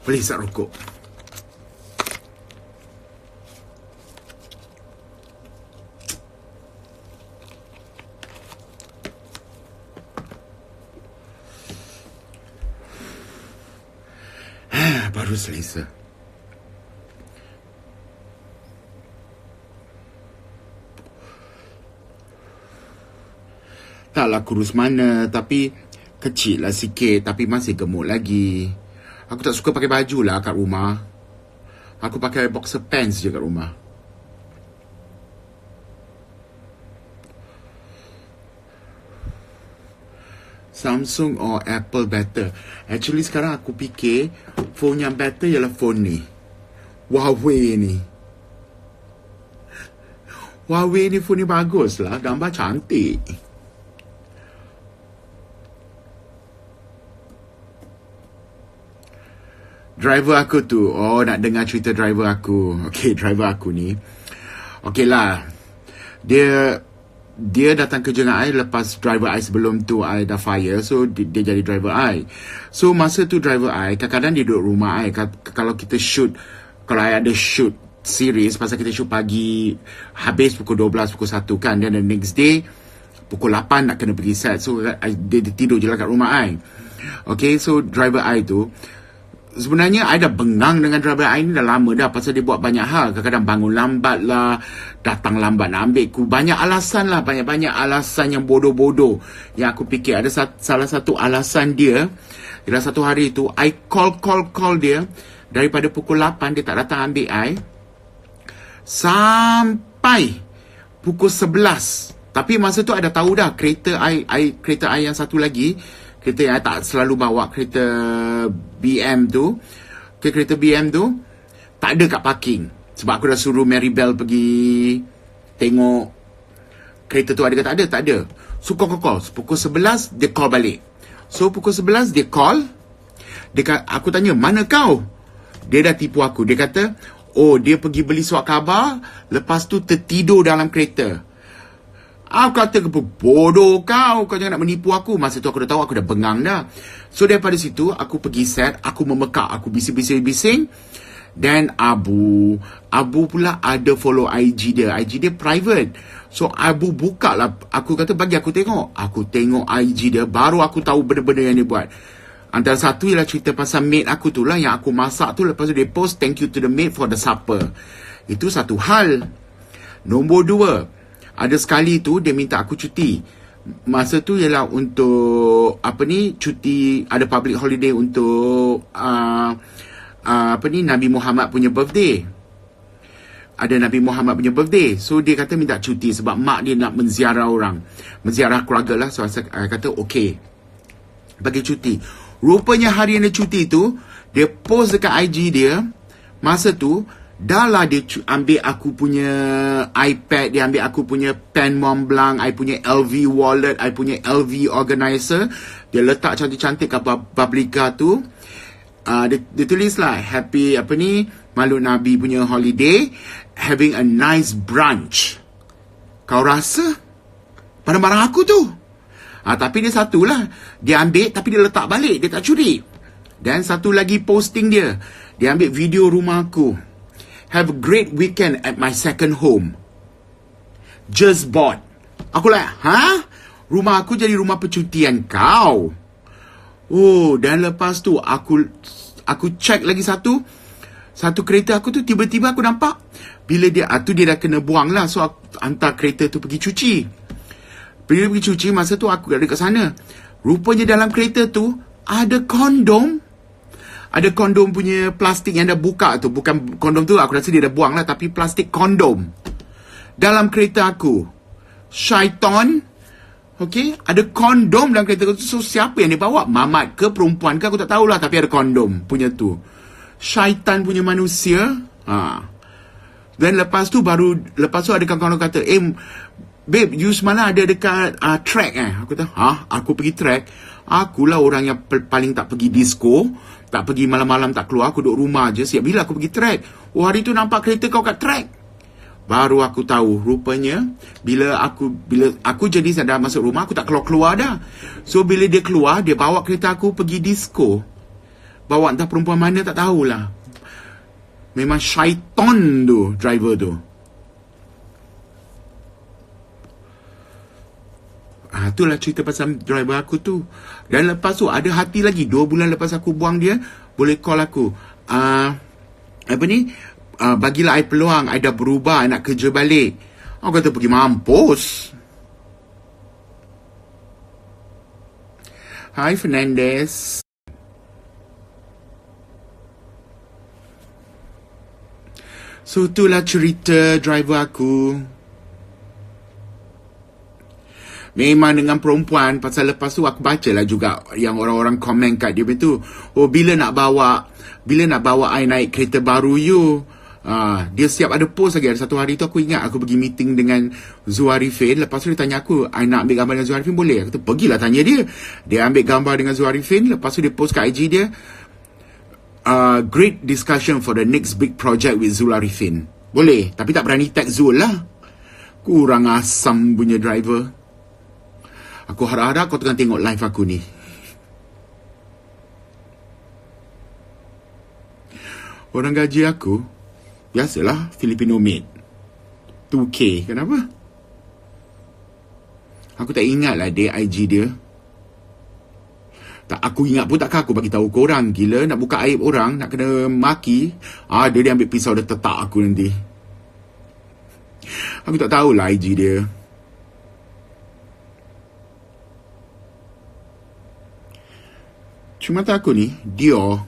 Boleh hisap rokok. Baru selesa. Taklah kurus mana, tapi kecil lah sikit, tapi masih gemuk lagi. Aku tak suka pakai baju lah kat rumah. Aku pakai boxer pants je kat rumah. Samsung or Apple better? Actually sekarang aku fikir phone yang better ialah phone ni, Huawei ni. Huawei ni phone ni bagus lah, gambar cantik. Driver aku tu, nak dengar cerita driver aku. Okay, driver aku ni, okay lah, dia datang kerja dengan I lepas driver I sebelum tu I dah fire. So dia jadi driver I. So masa tu driver I kadang-kadang dia duduk rumah I. Kalau kita shoot, kalau I ada shoot series, pasal kita shoot pagi, habis pukul 12, pukul 1 kan, dan the next day pukul 8 nak kena pergi set. So dia tidur je lah kat rumah I. Okay, so driver I tu, sebenarnya I dah bengang dengan driver I ni dah lama dah, pasal dia buat banyak hal. Kadang-kadang bangun lambat lah, datang lambat nak ambil ku. Banyak alasan lah, banyak-banyak alasan yang bodoh-bodoh yang aku fikir. Ada salah satu alasan dia, dalam satu hari tu I call dia daripada pukul 8, dia tak datang ambil I sampai pukul 11. Tapi masa tu I dah tahu dah kereta I yang satu lagi, kereta yang I tak selalu bawa, kereta BM tu, kereta BM tu tak ada kat parking. Sebab aku dah suruh Maribel pergi tengok kereta tu ada ke tak ada. Tak ada. So call. Pukul 11 dia call balik. So pukul 11 dia call. Aku tanya, mana kau? Dia dah tipu aku. Dia kata, dia pergi beli surat khabar, lepas tu tertidur dalam kereta. Aku kata, bodoh kau jangan nak menipu aku. Masa tu aku dah tahu, aku dah bengang dah. So daripada situ aku pergi set, aku memekak, aku bising. Dan Abu pula ada follow IG dia private. So Abu buka lah, aku kata bagi aku tengok. Aku tengok IG dia, baru aku tahu benda-benda yang dia buat. Antara satu ialah cerita pasal maid aku tu lah, yang aku masak tu. Lepas tu dia post, thank you to the maid for the supper. Itu satu hal. Nombor 2, ada sekali tu dia minta aku cuti. Masa tu ialah untuk cuti, ada public holiday untuk Nabi Muhammad punya birthday. Ada Nabi Muhammad punya birthday. So dia kata minta cuti sebab mak dia nak menziarah orang, menziarah keluarga lah. So saya kata okay, bagi cuti. Rupanya hari yang dia cuti tu, dia post dekat IG dia. Masa tu dah lah dia ambil aku punya iPad, dia ambil aku punya pen Montblanc, I punya LV wallet, I punya LV organizer. Dia letak cantik-cantik kat Publica tu. Dia tulis lah, happy Maulud Nabi punya holiday, having a nice brunch. Kau rasa pada marah aku tu? Tapi dia satu lah, dia ambil tapi dia letak balik, dia tak curi. Dan satu lagi posting dia ambil video rumah aku. Have a great weekend at my second home. Just bought. Aku rumah aku jadi rumah percutian kau? Dan lepas tu aku check lagi satu kereta aku tu, tiba-tiba aku nampak bila dia dah kena buang lah. So aku hantar kereta tu pergi cuci. Bila pergi cuci, masa tu aku ada kat sana. Rupanya dalam kereta tu ada kondom. Ada kondom punya plastik yang dah buka tu. Bukan kondom tu, aku rasa dia dah buang lah, tapi plastik kondom dalam kereta aku. Syaitan. Okay, ada kondom dalam kereta aku tu. So siapa yang dia bawa? Mamat ke perempuan ke? Aku tak tahulah, tapi ada kondom punya tu. Syaitan punya manusia. Dan lepas tu ada kawan-kawan kata, babe, you semalam ada dekat track Aku kata, aku pergi track? Akulah orang yang paling tak pergi disco, tak pergi malam-malam, tak keluar. Aku duduk rumah je. Siap bila aku pergi track? Hari tu nampak kereta kau kat track. Baru aku tahu, rupanya bila aku jadi dah masuk rumah, aku tak keluar-keluar dah. So bila dia keluar, dia bawa kereta aku pergi disco. bawa entah perempuan mana tak tahulah. Memang syaitan tu driver tu. Itulah cerita pasal driver aku tu. Dan lepas tu ada hati lagi. 2 bulan lepas aku buang dia, boleh call aku. Bagilah I peluang, I dah berubah, I nak kerja balik. Aku kata pergi mampus. Hi Fernandez. So itulah cerita driver aku. Memang dengan perempuan, pasal lepas tu aku baca lah juga yang orang-orang komen kat dia betul. Oh, bila nak bawa I naik kereta baru you. Dia siap ada post lagi. Ada satu hari tu aku ingat aku pergi meeting dengan Zuarifin. Lepas tu dia tanya aku, I nak ambil gambar dengan Zuarifin boleh? Aku kata pergilah tanya dia. Dia ambil gambar dengan Zuarifin. Lepas tu dia post kat IG dia, great discussion for the next big project with Zuarifin. Boleh, tapi tak berani tag Zul lah. Kurang asam punya driver. Aku harap-harap kau tengah tengok live aku ni. Orang gaji aku, biasalah Filipino maid. 2K, kenapa? Aku tak ingat lah dia IG dia. Tak, aku ingat pun takkan aku bagi tahu korang. Gila, nak buka aib orang, nak kena maki. Dia ambil pisau dia tetak aku nanti. Aku tak tahulah IG dia. Cuma tak aku ni, Dior.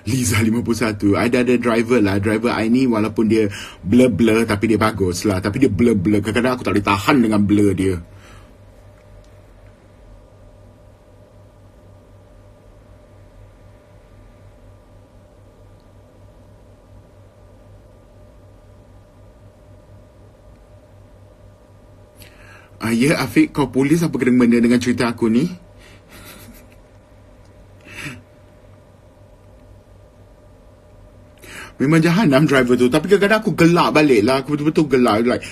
Liza 51. I dah ada driver lah. Driver I ni walaupun dia blur-blur tapi dia bagus lah. Tapi dia blur-blur. Kadang-kadang aku tak boleh tahan dengan blur dia. Ya Afiq, kau polis apa kena benda dengan cerita aku ni? Memang jahanam driver tu. Tapi kadang-kadang aku gelak balik lah. Aku betul-betul gelak. Like,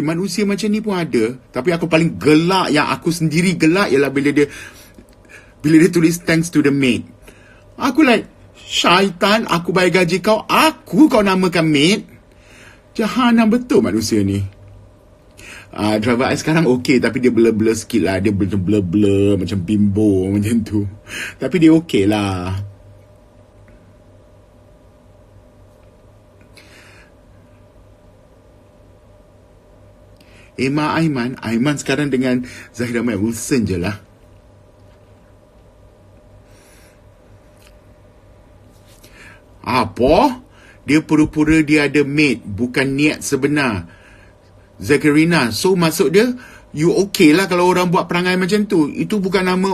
manusia macam ni pun ada. Tapi aku paling gelak, yang aku sendiri gelak ialah bila dia tulis thanks to the maid. Aku like, syaitan, aku bayar gaji kau, kau namakan maid. Jahanam betul manusia ni. Driver I sekarang okey, tapi dia blur-blur sikit lah. Dia blur-blur macam bimbo macam tu. Tapi dia okey lah. Emma Aiman sekarang dengan Zahira Mai Wilson je lah. Apa? Dia pura-pura dia ada maid, bukan niat sebenar. Zakarina, so maksud dia, you okay lah kalau orang buat perangai macam tu. Itu bukan nama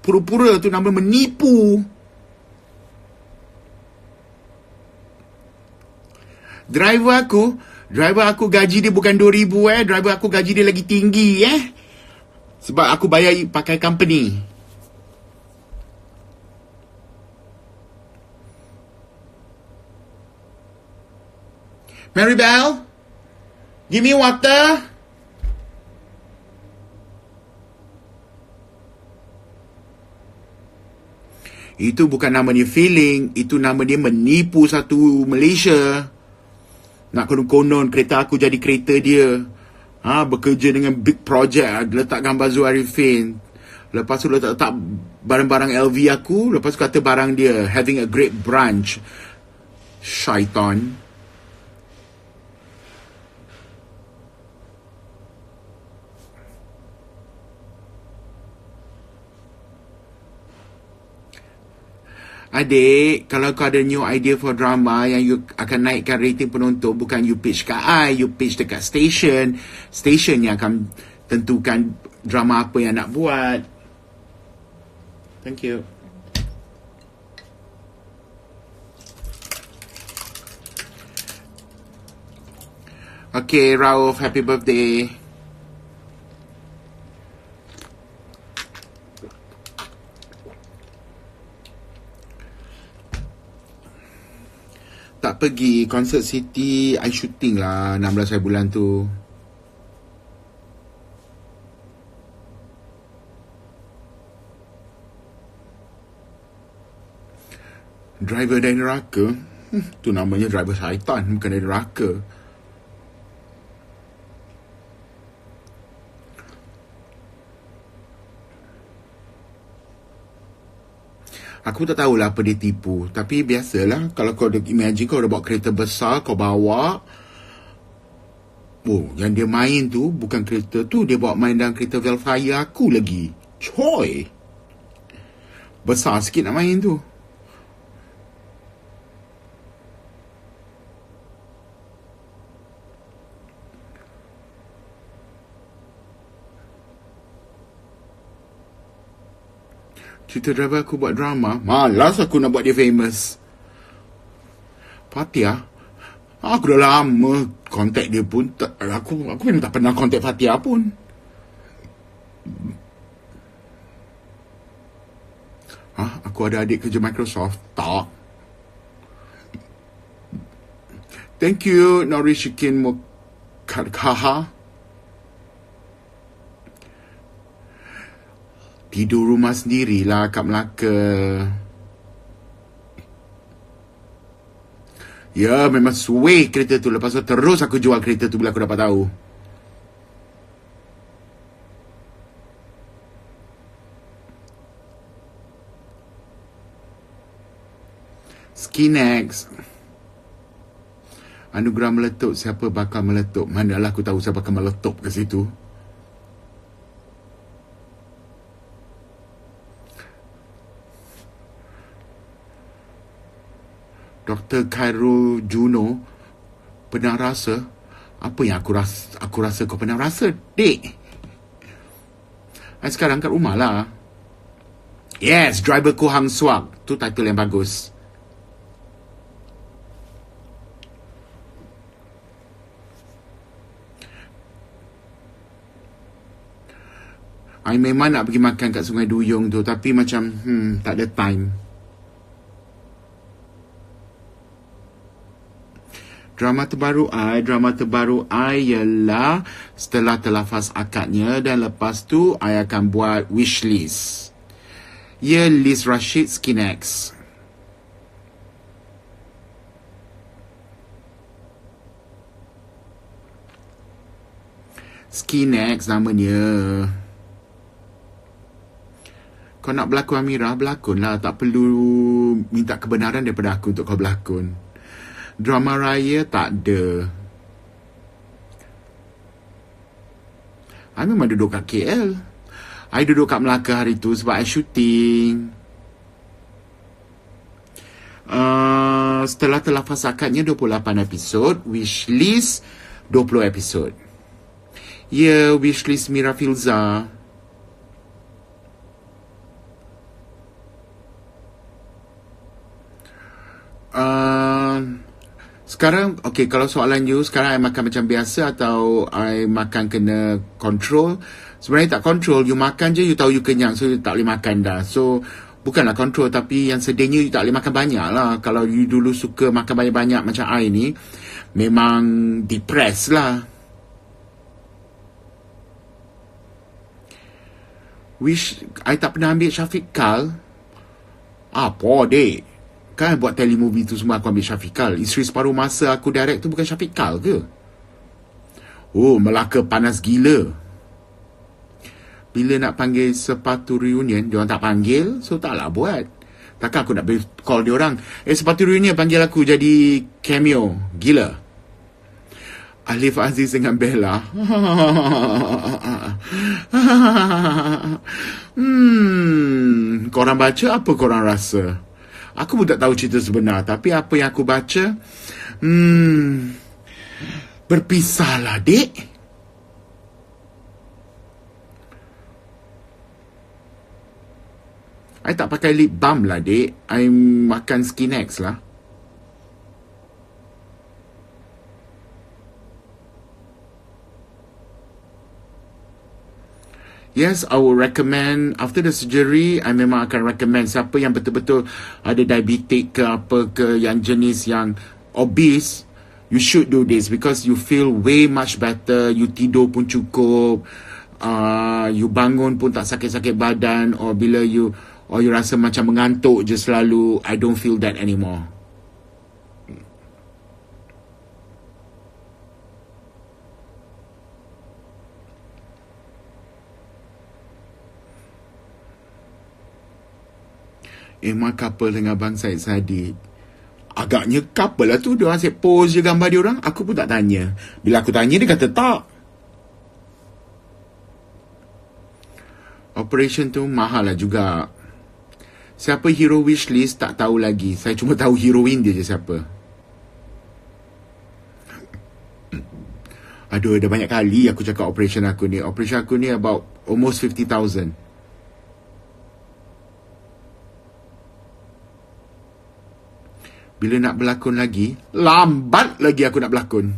pura-pura, tu nama menipu. Driver aku gaji dia bukan 2,000 Driver aku gaji dia lagi tinggi sebab aku bayar pakai company. Maribel, give me water. Itu bukan nama dia feeling, itu nama dia menipu satu Malaysia. Nak konon-konon kereta aku jadi kereta dia. Bekerja dengan big project, letak gambar Zuarifin. Lepas tu letak barang-barang LV aku. Lepas tu kata barang dia having a great branch. Syaitan. Adik, kalau kau ada new idea for drama yang you akan naikkan rating penonton, bukan you pitch kat I, you pitch dekat station. Station yang akan tentukan drama apa yang nak buat. Thank you. Okay, Rauf, happy birthday. Tak pergi Concert City, I shooting lah 16 hari bulan tu. Driver dari neraka? Tu namanya driver syaitan, bukan dari neraka. Aku tak tahulah apa dia tipu. Tapi biasalah, kalau kau imagine kau dah bawa kereta besar, kau bawa. Oh, yang dia main tu bukan kereta tu, dia bawa main dalam kereta Velfire aku lagi. Coy. Besar sikit nak main tu. Cerita driver aku buat drama. Malas aku nak buat dia famous. Fatia? Aku dah lama kontak dia pun. Aku memang tak pernah kontak Fatia pun. Aku ada adik kerja Microsoft? Tak. Thank you, Norishikin Mokadkaha. Tidur rumah sendirilah kat Melaka. Ya, memang suwe kereta tu. Lepas tu terus aku jual kereta tu bila aku dapat tahu. Skinex. Anugerah meletup. Siapa bakal meletup? Manalah aku tahu siapa bakal meletup ke situ. Dr. Khairul Juno, pernah rasa? Apa yang aku rasa kau pernah rasa, dek? Sekarang kat rumah lah. Yes, driver ku Hang Swak. Tu title yang bagus. I memang nak pergi makan kat Sungai Duyung tu, tapi macam tak ada time. Drama terbaru I ialah setelah terlafaz akadnya dan lepas tu I akan buat wishlist. Ya, Liz Rashid Skinex. Skinex namanya. Kau nak berlakon Amirah, berlakonlah. Tak perlu minta kebenaran daripada aku untuk kau berlakon. Drama raya tak ada. I memang duduk kat KL. I duduk kat Melaka hari tu sebab I syuting. Setelah terlafaz akadnya 28 episod. Wishlist 20 episod. Ya, wishlist Mira Filza. Sekarang, okay, kalau soalan you, sekarang I makan macam biasa atau I makan kena control? Sebenarnya tak control, you makan je, you tahu you kenyang, so you tak boleh makan dah. So, bukanlah control, tapi yang sedihnya you tak boleh makan banyak lah. Kalau you dulu suka makan banyak-banyak macam I ni, memang depressed lah. Wish, I tak pernah ambil Syafiqal. Apa, dek? Kan buat telemovie tu semua aku ambil Syafiqal. Isteri Separuh Masa aku direct tu bukan Syafiqal ke? Oh, Melaka panas gila. Bila nak panggil Sepatu Reunion, diorang tak panggil, so taklah buat. Takkan aku nak call diorang, Sepatu Reunion panggil aku jadi cameo. Gila. Alif Aziz dengan Bella. Korang baca apa korang rasa? Aku pun tak tahu cerita sebenar. Tapi apa yang aku baca, berpisahlah, dek. I tak pakai lip balm lah, dek. I makan Skinex lah. Yes, I will recommend after the surgery. I memang akan recommend siapa yang betul-betul ada diabetic ke apa ke, yang jenis yang obese, you should do this because you feel way much better. You tidur pun cukup, you bangun pun tak sakit-sakit badan, or bila you Or you rasa macam mengantuk je selalu. I don't feel that anymore. Emang couple dengan Abang Syed Saddiq. Agaknya couple lah tu. Dia asyik post je gambar dia orang. Aku pun tak tanya. Bila aku tanya, dia kata tak. Operation tu mahal lah juga. Siapa hero wishlist tak tahu lagi. Saya cuma tahu heroin dia je siapa. Aduh, dah banyak kali aku cakap operation aku ni. Operation aku ni about almost 50,000. Bila nak berlakon lagi, lambat lagi aku nak berlakon.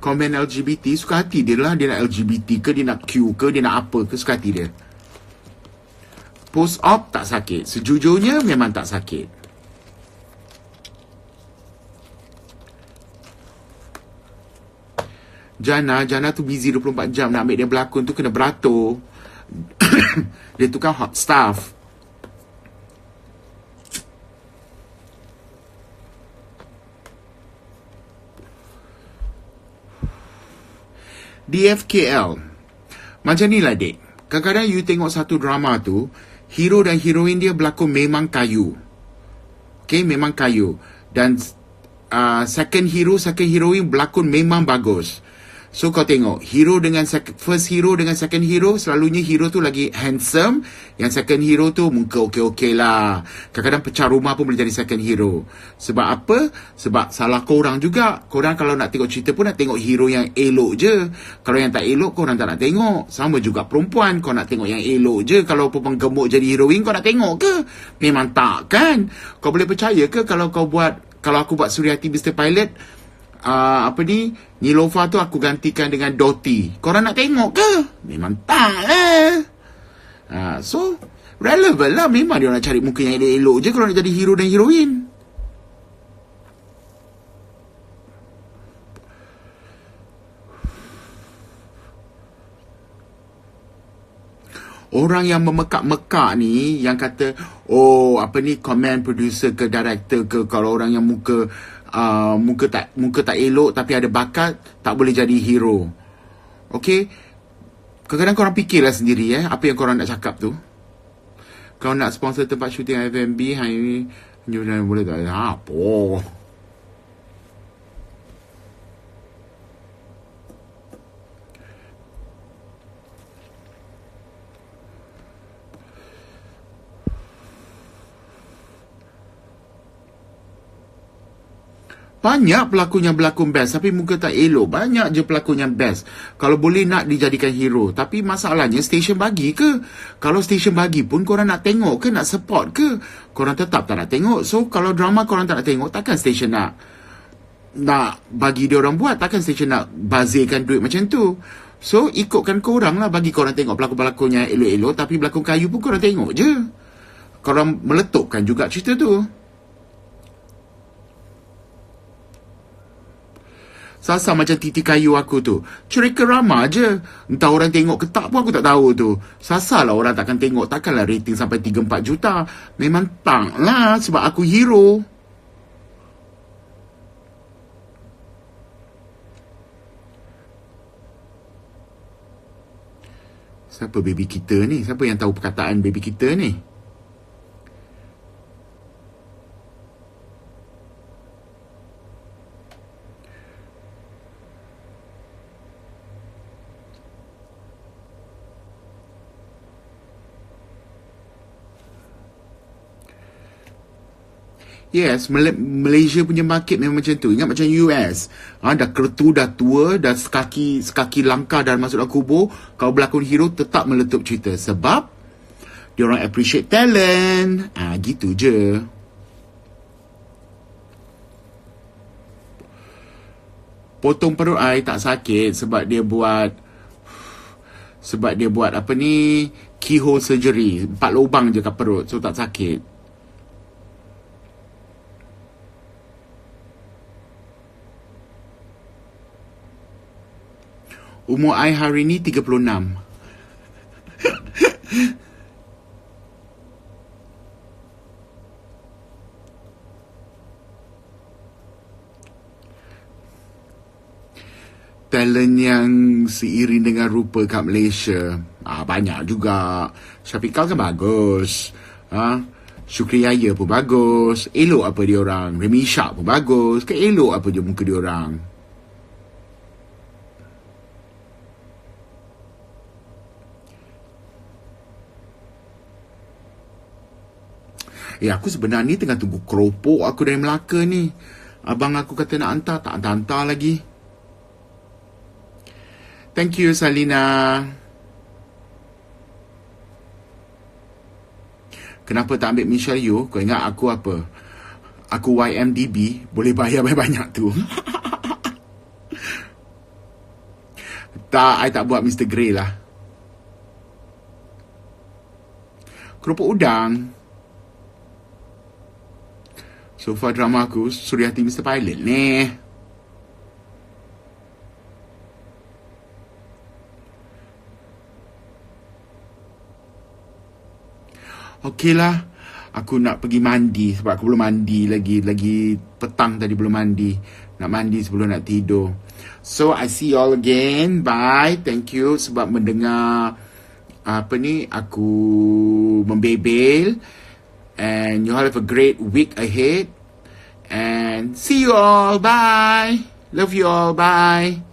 Komen LGBT, suka hati dia lah. Dia nak LGBT ke, dia nak Q ke, dia nak apa ke, suka hati dia. Post-op tak sakit. Sejujurnya memang tak sakit. Jana tu busy 24 jam. Nak ambil dia berlakon tu kena beratur. Dia tu kan hot stuff. DFKL. Macam ni lah, dek. Kadang-kadang you tengok satu drama tu, hero dan heroin dia berlakon memang kayu. Okay, memang kayu. Dan second hero, second heroine berlakon memang bagus. So kau tengok, hero dengan first hero dengan second hero, selalunya hero tu lagi handsome. Yang second hero tu muka okey-okey lah. Kadang-kadang pecah rumah pun boleh jadi second hero. Sebab apa? Sebab salah korang juga. Korang kalau nak tengok cerita pun nak tengok hero yang elok je. Kalau yang tak elok, korang tak nak tengok. Sama juga perempuan, kau nak tengok yang elok je. Kalau perempuan gemuk jadi heroin, kau nak tengok ke? Memang tak kan? Kau boleh percaya ke kalau aku buat Suryati Mr. Pilot, Nilofa tu aku gantikan dengan Doti. Korang nak tengok ke? Memang tak lah. So relevant lah. Memang dia nak cari muka yang elok-elok je kalau nak jadi hero dan heroin. Orang yang memekak-mekak ni, yang kata comment producer ke director ke, kalau orang yang muka tak elok tapi ada bakat, tak boleh jadi hero. Okay, kadang-kadang korang fikirlah sendiri apa yang korang nak cakap tu. Kalau nak sponsor tempat syuting FMB hari ni, boleh tak? Apa? Banyak pelakon yang berlakon best tapi muka tak elok. Banyak je pelakon yang best. Kalau boleh nak dijadikan hero. Tapi masalahnya stesen bagi ke? Kalau stesen bagi pun korang nak tengok ke? Nak support ke? Korang tetap tak nak tengok. So kalau drama korang tak nak tengok, takkan stesen nak bagi dia orang buat. Takkan stesen nak bazirkan duit macam tu. So ikutkan korang lah. Bagi korang tengok pelakon-pelakon yang elok-elok. Tapi pelakon kayu pun korang tengok je. Korang meletupkan juga cerita tu. Sasa macam titi kayu aku tu. Cerita rama je. Entah orang tengok ke tak pun aku tak tahu tu. Sasa lah orang takkan tengok. Takkanlah rating sampai 3-4 juta. Memang tak lah sebab aku hero. Siapa baby kita ni? Siapa yang tahu perkataan baby kita ni? Yes, Malaysia punya market memang macam tu. Ingat macam US. Dah kertu, dah tua, dah sekaki langkah dah masuk dalam kubur. Kalau berlakon hero tetap meletup cerita. Sebab diorang appreciate talent. Gitu je. Potong perut I tak sakit sebab dia buat keyhole surgery. 4 lubang je kat perut. So tak sakit. Umur I hari ni 36. talent yang seiring dengan rupa kat Malaysia. Banyak juga. Syafiqah kan bagus. Syukri Yahya pun bagus. Elok apa dia orang. Remy Ishak pun bagus. Kan elok apa je muka dia orang. Aku sebenarnya tengah tunggu keropok aku dari Melaka ni. Abang aku kata nak hantar, tak hantar lagi. Thank you, Salina. Kenapa tak ambil Michelle Yeoh? Kau ingat aku apa? Aku YMDB, boleh bayar banyak-banyak tu. Tak, I tak buat Mr. Grey lah. Keropok udang. So far drama aku Suriati Mr. Pilot ni. Okey lah. Aku nak pergi mandi sebab aku belum mandi lagi. Lagi petang tadi belum mandi. Nak mandi sebelum nak tidur. So I see you all again. Bye. Thank you sebab mendengar aku membebel. And you all have a great week ahead. And see you all. Bye. Love you all. Bye.